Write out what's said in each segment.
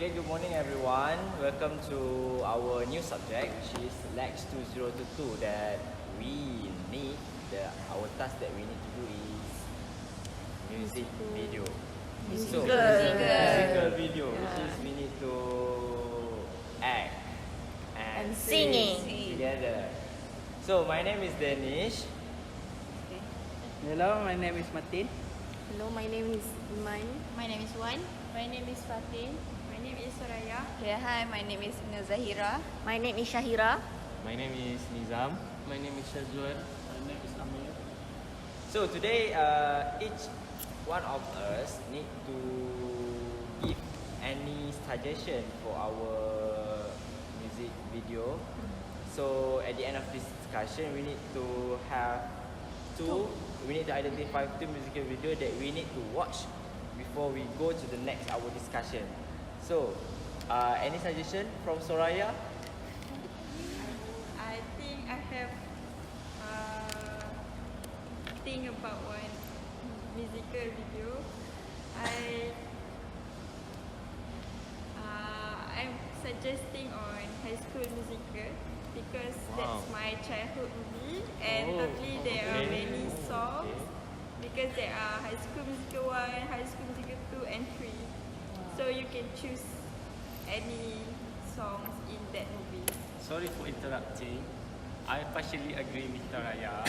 Okay, good morning everyone. Welcome to our new subject, which is LAX2022. That we need our task that we need to do is music video. Musical. Musical video, which is we need to act and Singing. together. So my name is Danish. Hello, my name is Martin. Hello, my name is Iman. My name is Wan. My name is Fatin. My name is Soraya. Yeah, hi, my name is Nazahira. My name is Shahira. My name is Nizam. My name is Shazwan. My name is Amir. So today, each one of us need to give any suggestion for our music video. So at the end of this discussion, we need to have we need to identify two musical video that we need to watch before we go to the next our discussion. So, any suggestion from Soraya? I think I have think about one musical video. I'm suggesting on High School Musical because that's my childhood movie, and totally there are many songs because there are High School Musical 1, High School Musical 2 and 3. So you can choose any songs in that movie. Sorry for interrupting. I partially agree with Taraya,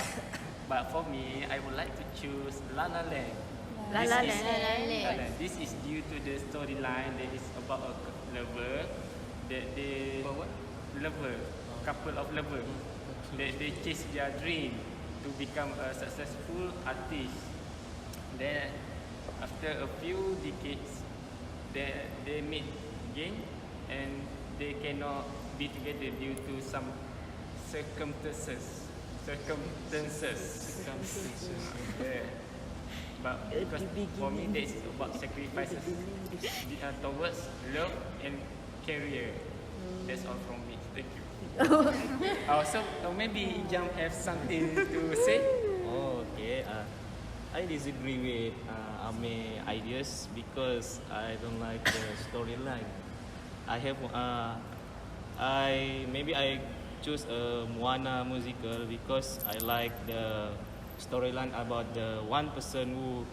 but for me, I would like to choose La La Land. La La Land. This is due to the storyline that is about a lover that they couple of lovers that they chase their dream to become a successful artist. Then after a few decades, they meet again and they cannot be together due to some circumstances. Yeah. But because for me, that's about sacrifices towards love and career. That's all from me. Thank you. So maybe Jam have something to say. Oh, okay. I disagree with Ame ideas because I don't like the storyline. I choose a Moana musical because I like the storyline about the one person who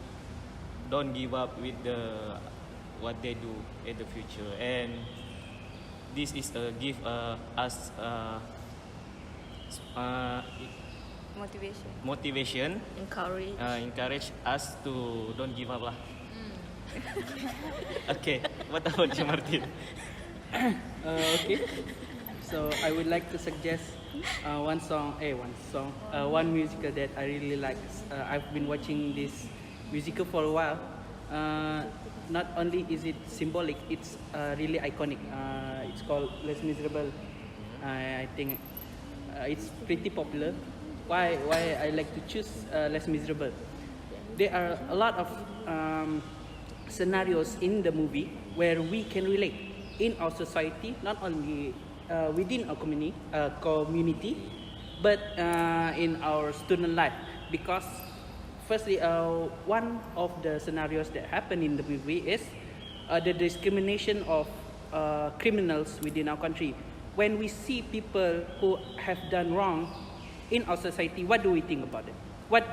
don't give up with what they do in the future, and this is give us motivation, encourage us to don't give up lah. Okay, what about you, Martin? Okay. So I would like to suggest one musical that I really like. I've been watching this musical for a while. Not only is it symbolic, it's really iconic. It's called Les Miserables. I think it's pretty popular. Why I like to choose Les Miserables? There are a lot of scenarios in the movie where we can relate in our society, not only within our community, but in our student life. Because firstly, one of the scenarios that happen in the movie is the discrimination of criminals within our country. When we see people who have done wrong in our society, what do we think about it? What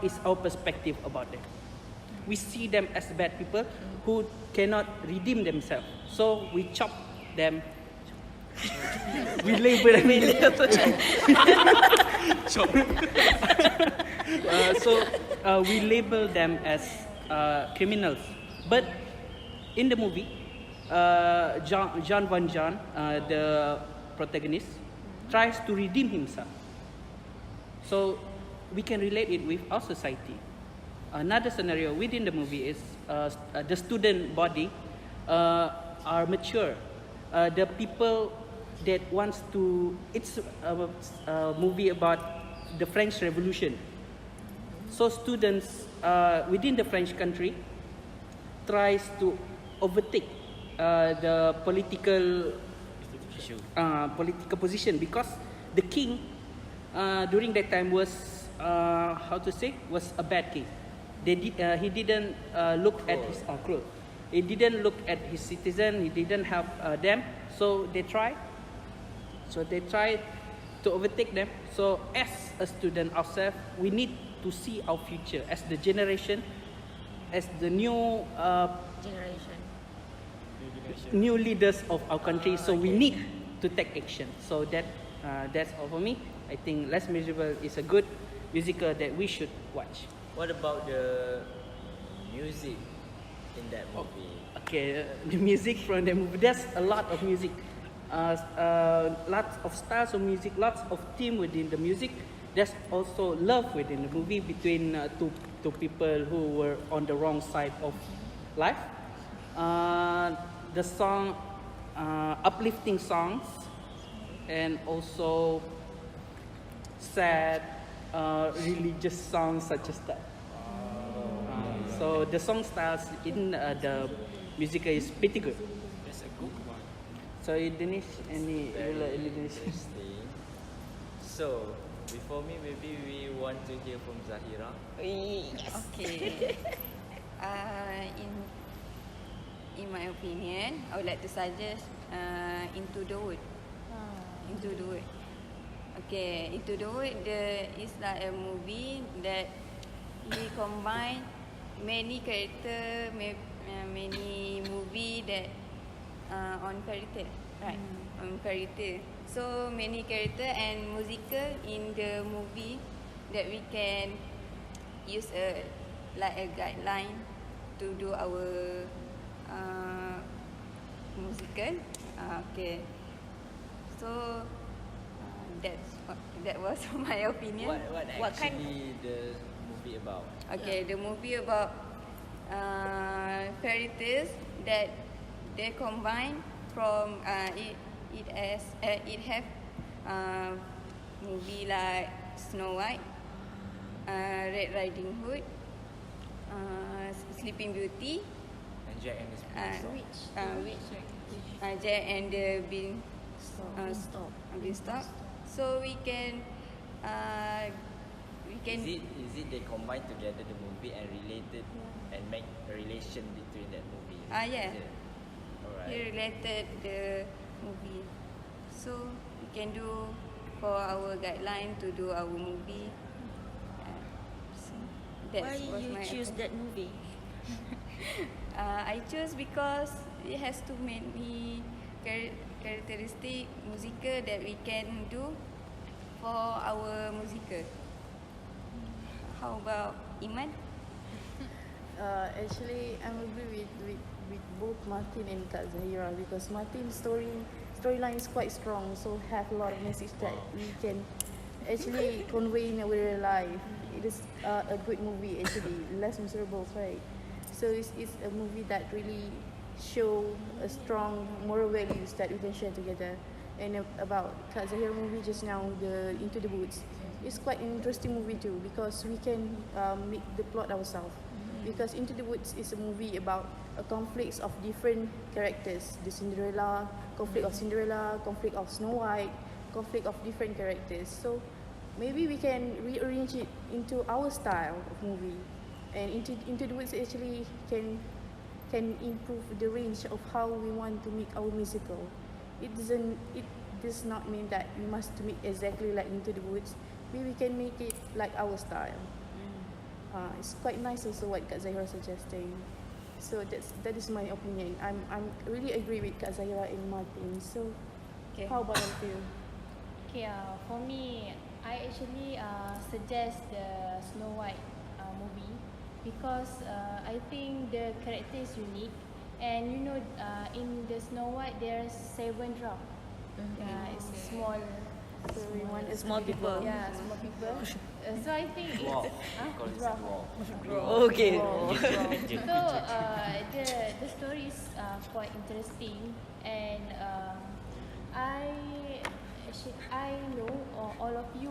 is our perspective about them? We see them as bad people who cannot redeem themselves. So we chop them. We label them. We label them as criminals. But in the movie, Jean Valjean, the protagonist, tries to redeem himself. So we can relate it with our society. Another scenario within the movie is the student body are mature. The people that wants to, it's a movie about the French Revolution. So students within the French country tries to overtake the political position, because the king during that time was was a bad king. He didn't look at his clothes. He didn't look at his citizen. He didn't help them. So they tried. To overtake them. So as a student ourselves, we need to see our future as the generation, as the new Generation. new leaders of our country. So we need to take action. So that's all for me. I think Less Miserable is a good musical that we should watch. What about the music in that movie? Okay, the music from the movie. There's a lot of music, lots of styles of music, lots of theme within the music. There's also love within the movie between two people who were on the wrong side of life. The song, uplifting songs, and also sad, religious songs such as that. So the song styles in the musical is pretty good. That's a good one. So Indonesia, any Very Indonesia? interesting. So, before me, maybe we want to hear from Zahira. Okay. In my opinion, I would like to suggest Into the Wood. Into the Wood. Okay, Into the Wood is like a movie that he combine many character, many movie that on fairy tale, right? On fairy tale. So many character and musical in the movie that we can use like a guideline to do our musical. Okay. So that was my opinion. What kind- actually the movie about? Okay, the movie about fairy tales that they combine from it have movie like Snow White, Red Riding Hood, Sleeping Beauty, And Jack and the Beanstalk. Jack and the Stop. Beanstalk. So we can Is it they combine together the movie and related and make a relation between that movie? yeah. Is it? he Alright. related the movie. So we can do for our guideline to do our movie. So that Why was you my choose opinion. that movie? I choose because it has too many characteristic musical that we can do for our musical. How about Iman? Actually, I'm agree with both Martin and Kak Zahira because Martin's storyline is quite strong, so have a lot of message that we can actually convey in our real life. It is a good movie actually, Less Miserable, right? So it's a movie that really show a strong moral values that we can share together. And about Kak Zahira movie just now, the Into the Woods, it's quite an interesting movie too because we can make the plot ourselves. Because Into the Woods is a movie about a conflicts of different characters. The Cinderella, conflict of Cinderella, conflict of Snow White, conflict of different characters. So maybe we can rearrange it into our style of movie. And Into the Woods actually can improve the range of how we want to make our musical. It does not mean that we must make exactly like Into the Woods. Maybe we can make it like our style. It's quite nice also what Kak Zahira suggesting. So that is my opinion. I'm really agree with Kak Zahira and Martin. So Okay. how about you? Okay, for me, I actually suggest the Snow White movie because I think the character is unique, and you know, in the Snow White there's 7 dwarf. It's small. So we want a Small people. Yeah, small people. So I think it's Dwarf. Call it dwarf. dwarf. Okay. So the story is quite interesting, and I know all of you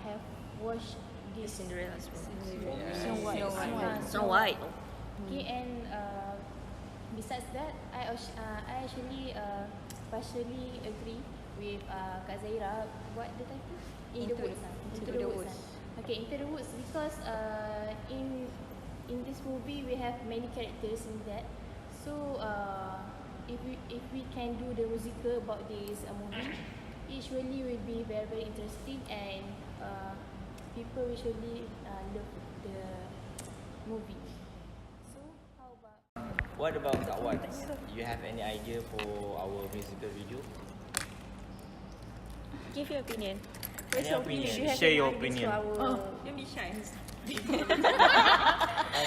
have watched this Cinderella's movie. Yeah. Snow White. Okay, and besides that, I actually partially agree with Kak Zaira. What the title? Into the Woods. Okay, Into the Woods because in in this movie we have many characters in that. So if we can do the musical about this movie, it surely will be very very interesting, and people will surely love the movie. So how about? What about Kak Wan? You have any idea for our musical video? Give your opinion. Any opinion? Share your opinion. Don't be shy. I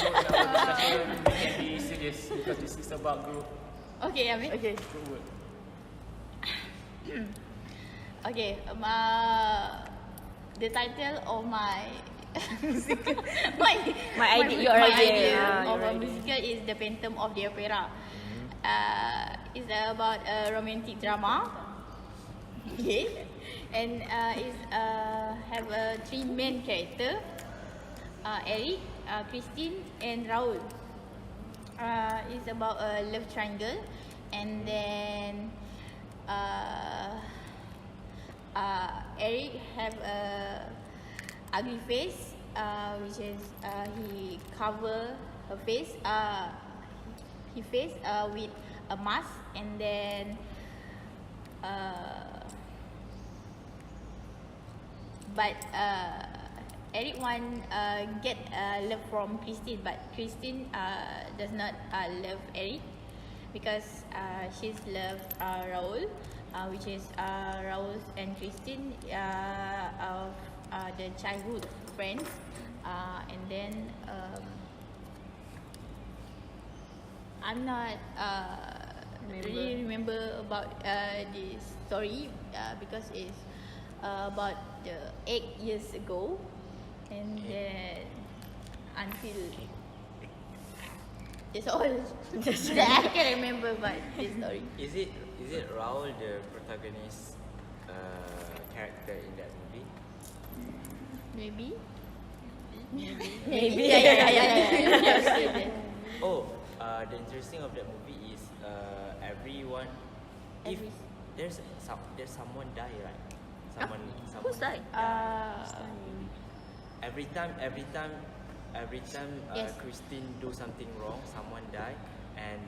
hope in our discussion we can be serious because this is about group Okay, Amin. Okay. work. Okay, the title of my musical, My idea, your idea. of Your a idea. musical is The Phantom of the Opera. It's about a romantic drama. Okay, and it's have three main character, Eric, Christine, and Raul. It's about a love triangle, and then Eric have a ugly face, which is he cover her face, his face with a mask, and then but Eric want get love from Christine, but Christine does not love Eric because she's love Raul, which is Raul and Christine of the childhood friends, and then I'm not really remember about this story because it's about 8 years ago, and then until it's all that I can remember about this story. Is it Raul the protagonist character in that movie? Maybe. Maybe. Yeah. Oh, the interesting of that movie is everyone. If there's someone die, right? Someone Who's died? Every time Yes. Christine do something wrong, someone die, and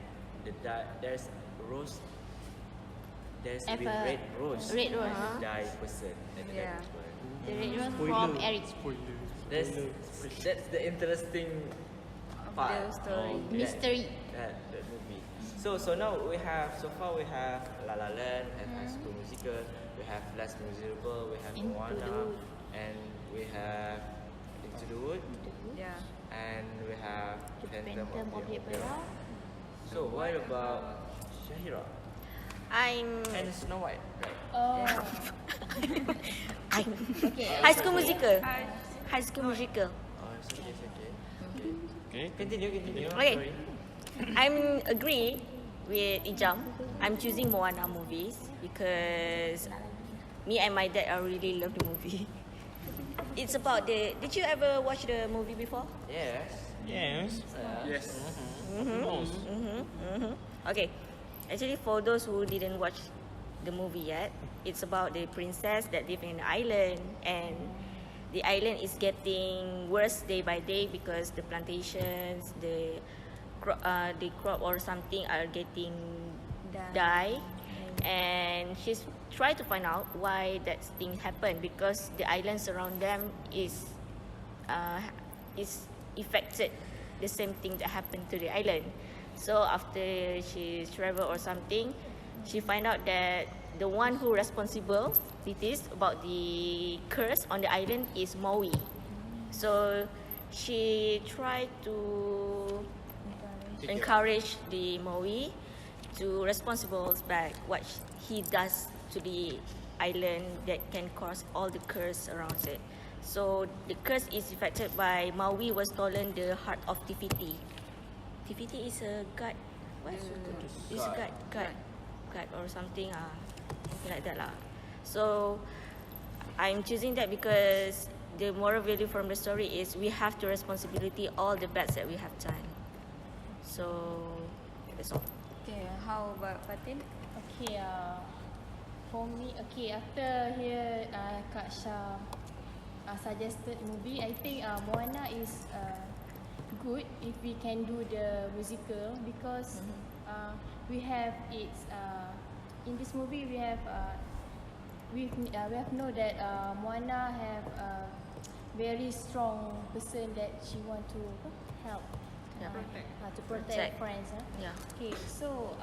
there's rose. There's Have with a red rose. red rose. Die person. And Yeah. The red rose from Eric. That's the interesting part the story. of Mystery. that movie. So now we have La La Land and High School Musical. We have Less Miserable. We have Into the Moana, Wood. and we have Into the Wood, Yeah. and we have The Phantom Phantom of the Opera. Opera. So what about Shahira I'm and Snow White? Right. Oh, High School Musical. High School Musical. Oh, it's okay. It's okay. Okay. Continue. Okay. Sorry. I'm agree with Ijam. I'm choosing Moana movies because me and my dad are really love the movie. It's about the. Did you ever watch the movie before? Yes. Yes. Yes. Okay. Actually, for those who didn't watch the movie yet, it's about the princess that live in an island, and the island is getting worse day by day because the plantations, the crop or something are getting die, and she's trying to find out why that thing happened because the islands around them is affected the same thing that happened to the island. So after she travel or something, she find out that the one who responsible it is about the curse on the island is Maui. So she tried to encourage the Maui to responsible back what he does to the island that can cause all the curse around it. So the curse is affected by Maui was stolen the heart of Tifiti. Tifiti is a god. What? It's a god or something. Something like that lah. So I'm choosing that because the moral value from the story is we have to responsibility all the bad that we have done. So that's all. Okay, how about Fatin? okay. For me, okay. After here, Kak Shah suggested movie, I think Moana is good if we can do the musical because we have in this movie we have know that Moana have a very strong person that she want to help. To protect friends. Yeah. Okay, so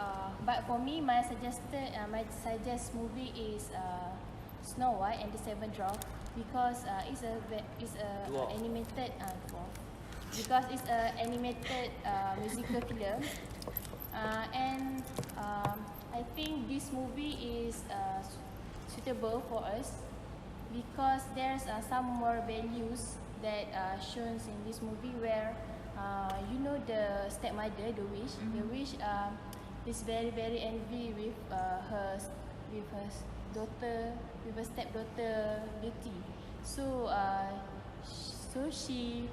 but for me, my suggest movie is Snow White and the Seven Dwarfs because it's a animated because it's a animated musical film, and I think this movie is suitable for us because there's some more values that shown in this movie where. You know the stepmother, the witch is very envy with her daughter, with her stepdaughter Beauty. So she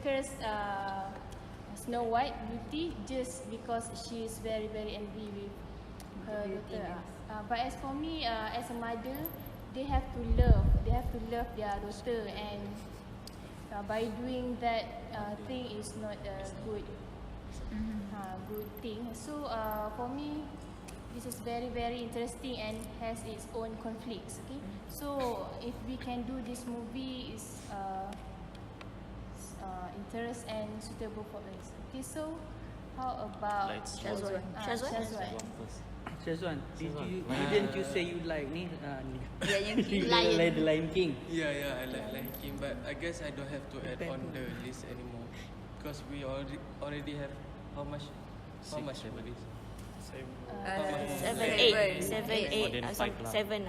cursed Snow White Beauty just because she is very envy with her daughter. But as for me, as a mother, they have to love their daughter, and by doing that thing is not a good thing. So for me, this is very interesting and has its own conflicts. Okay, so if we can do this movie is interest and suitable for us. Okay, so how about Shazwan. Shazwan, didn't you say you like ni? Lion King. The Lion King. Yeah, I like Lion King, but I guess I don't have to add on the list anymore because we already have how much for this? 7, 8, 7.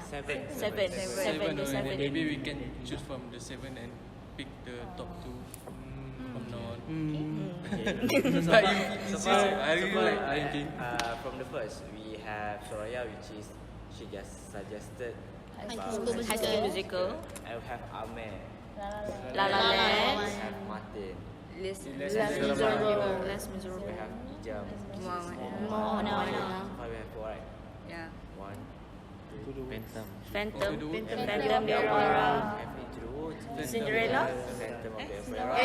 Maybe we can choose from the 7 and pick the top 2 from now on. But you insist, I really like Lion King. From the first, we have Soraya, which is she just suggested High School Musical. I have Amir. La La Land. We have Martin. Les Miserables. We have Ijam. Moana. We have 4, right? Yeah. 1, 2, Phantom the we Opera. have Into the Woods. Cinderella. Phantom of the Opera.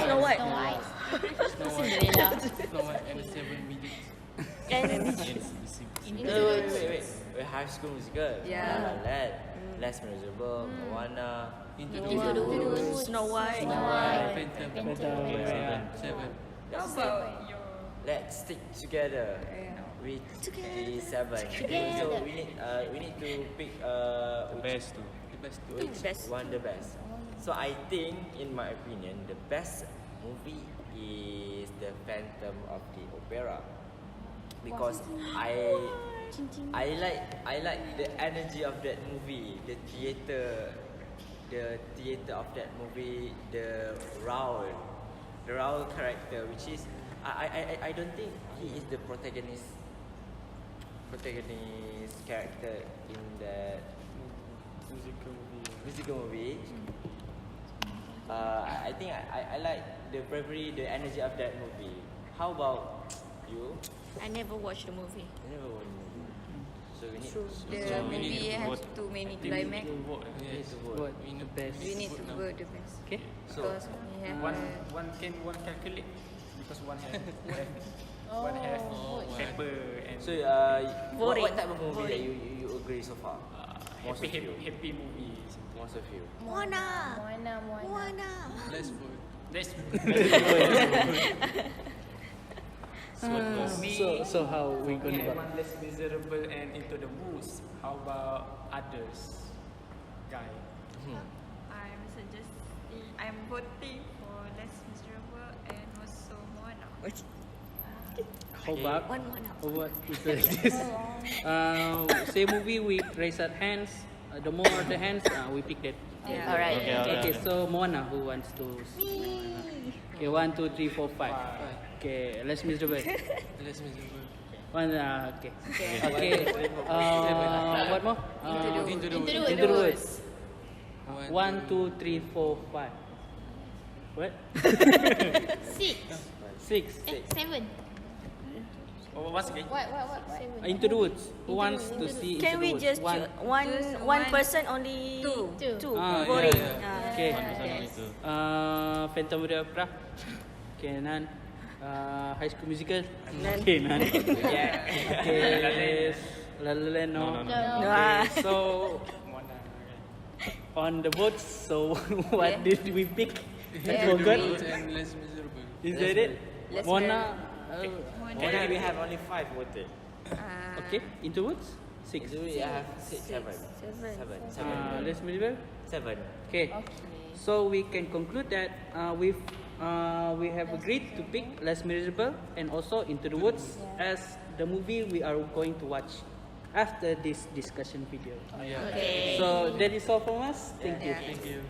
Snow White. Snow White and the 7 Minutes. Wait. We have School Musical. Yeah. La La Land. Les Miserables. Moana. Into the Woods. Snow White. Phantom. 7. How about let's stick together with the 7. So we need to pick Best tu. which one the best. So I think, in my opinion, the best movie is the Phantom of the Opera because I like the energy of that movie, the theater of that movie, the Raoul character, which is I don't think he is the protagonist character in that musical movie. I think I like the bravery, the energy of that movie. How about you? I never watched the movie. You never watched the movie. So we need The movie has too many climax. Vote the best. We need to vote the best. Okay. So Because we have One can calculate because one have paper and so what type of movie that you agree so far? Most of you. happy movie. Most of you. Moana. Let's vote. That's So how we gonna vote? one less miserable and Into the Woods. How about others? Guy. I'm voting for Les Miserables and also Moana. How about One Moana. what is this? Say movie we raise our hands. The more the hands, we pick that. Yeah. Alright. Okay, so Moana, who wants to? Okay, 1, 2, 3, 4, 5. Okay, let's miss the way. Let's miserable. One, okay. What more? Into the Into the Woods. 1, 2, 3, 4, 5. What? 6, 6. 7. Once again. What? Into the Woods. Who wants to see Can Into we the Woods? just choose one Just one one. person only? Two. Two. Ah, Boring. yeah. Ah. Okay. One person only two. Phantom of the Opera. Okay, Nan. High School Musical. Nan. Okay, Nan. Yeah. Okay. La La Land, no. No. Ah. Okay, so on the votes, so what did we pick? I Yeah, forgot. we- And less miserable. Is that it? Less Mona. Only we have only 5 voted. Okay, Into Woods. 6. Do we have 6, 7? Seven. 7. Less Miserable. 7. Okay. So we can conclude that we have agreed to pick Less Miserable and also Into the Woods as the movie we are going to watch after this discussion video. Yeah. Okay. So that is all from us. Thank you. Thank you.